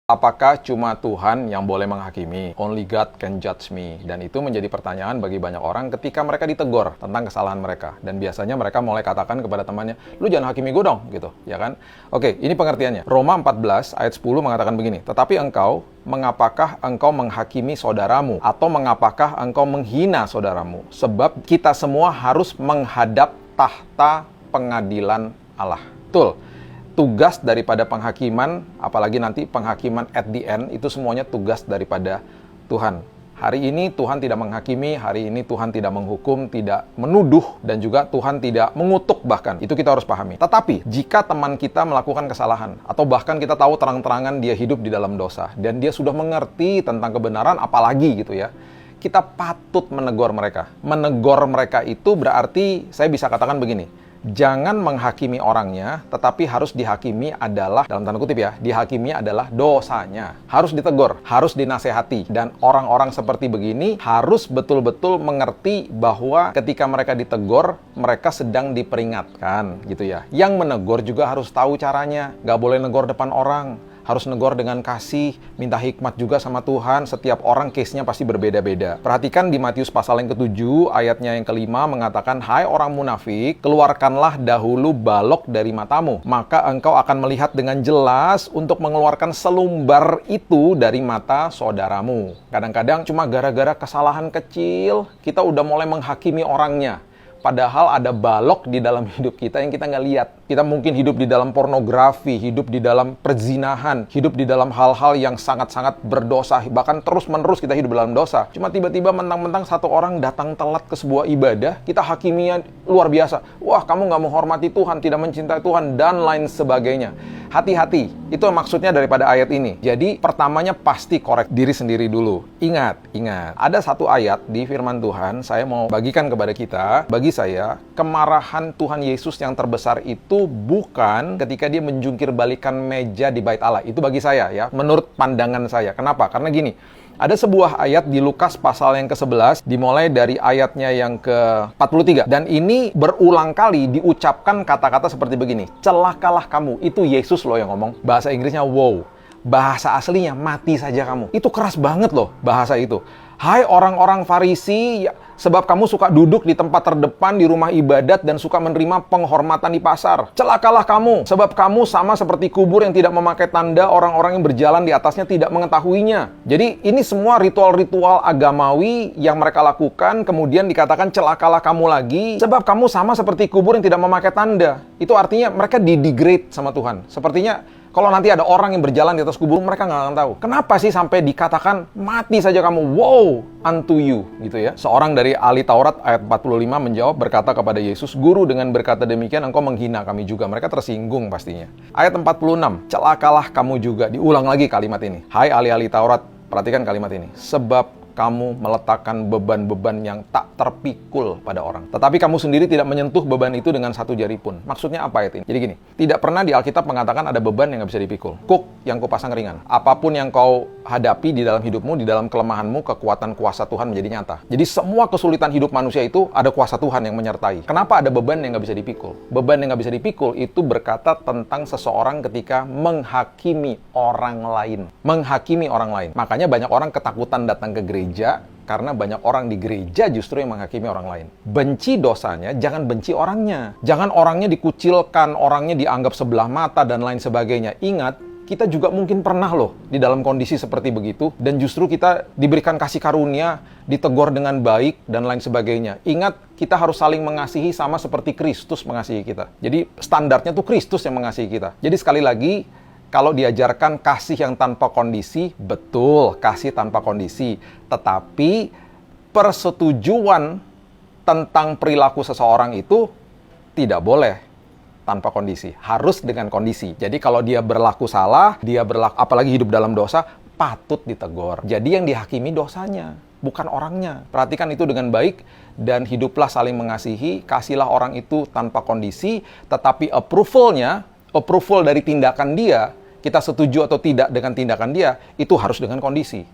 Apakah cuma Tuhan yang boleh menghakimi? Only God can judge me. Dan itu menjadi pertanyaan bagi banyak orang ketika mereka ditegur tentang kesalahan mereka. Dan biasanya mereka mulai katakan kepada temannya, lu jangan hakimi gue dong, gitu, ya kan? Oke, ini pengertiannya. Roma 14 ayat 10 mengatakan begini, tetapi engkau, mengapakah engkau menghakimi saudaramu? Atau mengapakah engkau menghina saudaramu? Sebab kita semua harus menghadap tahta pengadilan Allah. Betul. Tugas daripada penghakiman, apalagi nanti penghakiman at the end, itu semuanya tugas daripada Tuhan. Hari ini Tuhan tidak menghakimi, hari ini Tuhan tidak menghukum, tidak menuduh, dan juga Tuhan tidak mengutuk bahkan. Itu kita harus pahami. Tetapi, jika teman kita melakukan kesalahan, atau bahkan kita tahu terang-terangan dia hidup di dalam dosa, dan dia sudah mengerti tentang kebenaran, apalagi gitu ya, kita patut menegur mereka. Menegur mereka itu berarti, saya bisa katakan begini, jangan menghakimi orangnya, tetapi harus dihakimi adalah, dalam tanda kutip ya, dihakimi adalah dosanya. Harus ditegur, harus dinasehati. Dan orang-orang seperti begini harus betul-betul mengerti bahwa ketika mereka ditegur, mereka sedang diperingatkan, gitu ya. Yang menegur juga harus tahu caranya. Nggak boleh negor depan orang. Harus negor dengan kasih, minta hikmat juga sama Tuhan. Setiap orang case-nya pasti berbeda-beda. Perhatikan di Matius pasal yang ke-7, ayatnya yang ke-5 mengatakan, hai orang munafik, keluarkanlah dahulu balok dari matamu, maka engkau akan melihat dengan jelas untuk mengeluarkan selumbar itu dari mata saudaramu. Kadang-kadang cuma gara-gara kesalahan kecil, kita udah mulai menghakimi orangnya. Padahal ada balok di dalam hidup kita yang kita nggak lihat. Kita mungkin hidup di dalam pornografi, hidup di dalam perzinahan, hidup di dalam hal-hal yang sangat-sangat berdosa. Bahkan terus-menerus kita hidup dalam dosa. Cuma tiba-tiba mentang-mentang satu orang datang telat ke sebuah ibadah, kita hakiminya luar biasa. Wah, kamu nggak menghormati Tuhan, tidak mencintai Tuhan, dan lain sebagainya. Hati-hati, itu maksudnya daripada ayat ini. Jadi, pertamanya pasti korek diri sendiri dulu. Ingat, ada satu ayat di firman Tuhan, saya mau bagikan kepada kita. Bagi saya, kemarahan Tuhan Yesus yang terbesar itu bukan ketika dia menjungkir balikan meja di bait Allah. Itu bagi saya ya, menurut pandangan saya. Kenapa? Karena gini, ada sebuah ayat di Lukas pasal yang ke-11, dimulai dari ayatnya yang ke-43. Dan ini berulang kali diucapkan kata-kata seperti begini, celakalah kamu. Itu Yesus loh yang ngomong. Bahasa Inggrisnya wow. Bahasa aslinya mati saja kamu. Itu keras banget loh bahasa itu. Hai orang-orang Farisi, sebab kamu suka duduk di tempat terdepan di rumah ibadat dan suka menerima penghormatan di pasar. Celakalah kamu, sebab kamu sama seperti kubur yang tidak memakai tanda, orang-orang yang berjalan di atasnya tidak mengetahuinya. Jadi ini semua ritual-ritual agamawi yang mereka lakukan, kemudian dikatakan celakalah kamu lagi, sebab kamu sama seperti kubur yang tidak memakai tanda. Itu artinya mereka di-degrade sama Tuhan. Sepertinya kalau nanti ada orang yang berjalan di atas kubur, mereka nggak akan tahu. Kenapa sih sampai dikatakan, mati saja kamu, wow, unto you, gitu ya. Seorang dari ahli Taurat, ayat 45 menjawab berkata kepada Yesus, Guru, dengan berkata demikian, engkau menghina kami juga. Mereka tersinggung pastinya. Ayat 46, celakalah kamu juga. Diulang lagi kalimat ini. Hai ahli-ahli Taurat, perhatikan kalimat ini. Sebab kamu meletakkan beban-beban yang tak terpikul pada orang. Tetapi kamu sendiri tidak menyentuh beban itu dengan satu jari pun. Maksudnya apa ayat ini? Jadi gini, tidak pernah di Alkitab mengatakan ada beban yang nggak bisa dipikul. Kuk yang kupasang ringan. Apapun yang kau hadapi di dalam hidupmu, di dalam kelemahanmu, kekuatan kuasa Tuhan menjadi nyata. Jadi semua kesulitan hidup manusia itu ada kuasa Tuhan yang menyertai. Kenapa ada beban yang nggak bisa dipikul? Beban yang nggak bisa dipikul itu berkata tentang seseorang ketika menghakimi orang lain. Menghakimi orang lain. Makanya banyak orang ketakutan datang ke gereja, karena banyak orang di gereja justru yang menghakimi orang lain. Benci dosanya, jangan benci orangnya. Jangan orangnya dikucilkan, orangnya dianggap sebelah mata, dan lain sebagainya. Ingat, kita juga mungkin pernah loh di dalam kondisi seperti begitu, dan justru kita diberikan kasih karunia, ditegur dengan baik, dan lain sebagainya. Ingat, kita harus saling mengasihi sama seperti Kristus mengasihi kita. Jadi standarnya tuh Kristus yang mengasihi kita. Jadi sekali lagi, kalau diajarkan kasih yang tanpa kondisi, betul, kasih tanpa kondisi. Tetapi persetujuan tentang perilaku seseorang itu tidak boleh tanpa kondisi. Harus dengan kondisi. Jadi kalau dia berlaku salah, apalagi hidup dalam dosa, patut ditegur. Jadi yang dihakimi dosanya, bukan orangnya. Perhatikan itu dengan baik, dan hiduplah saling mengasihi, kasihlah orang itu tanpa kondisi, tetapi approval dari tindakan dia, kita setuju atau tidak dengan tindakan dia, itu harus dengan kondisi.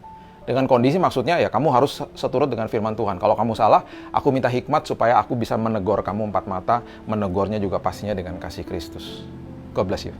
Dengan kondisi maksudnya ya kamu harus seturut dengan firman Tuhan. Kalau kamu salah, aku minta hikmat supaya aku bisa menegur kamu empat mata, menegurnya juga pastinya dengan kasih Kristus. God bless you.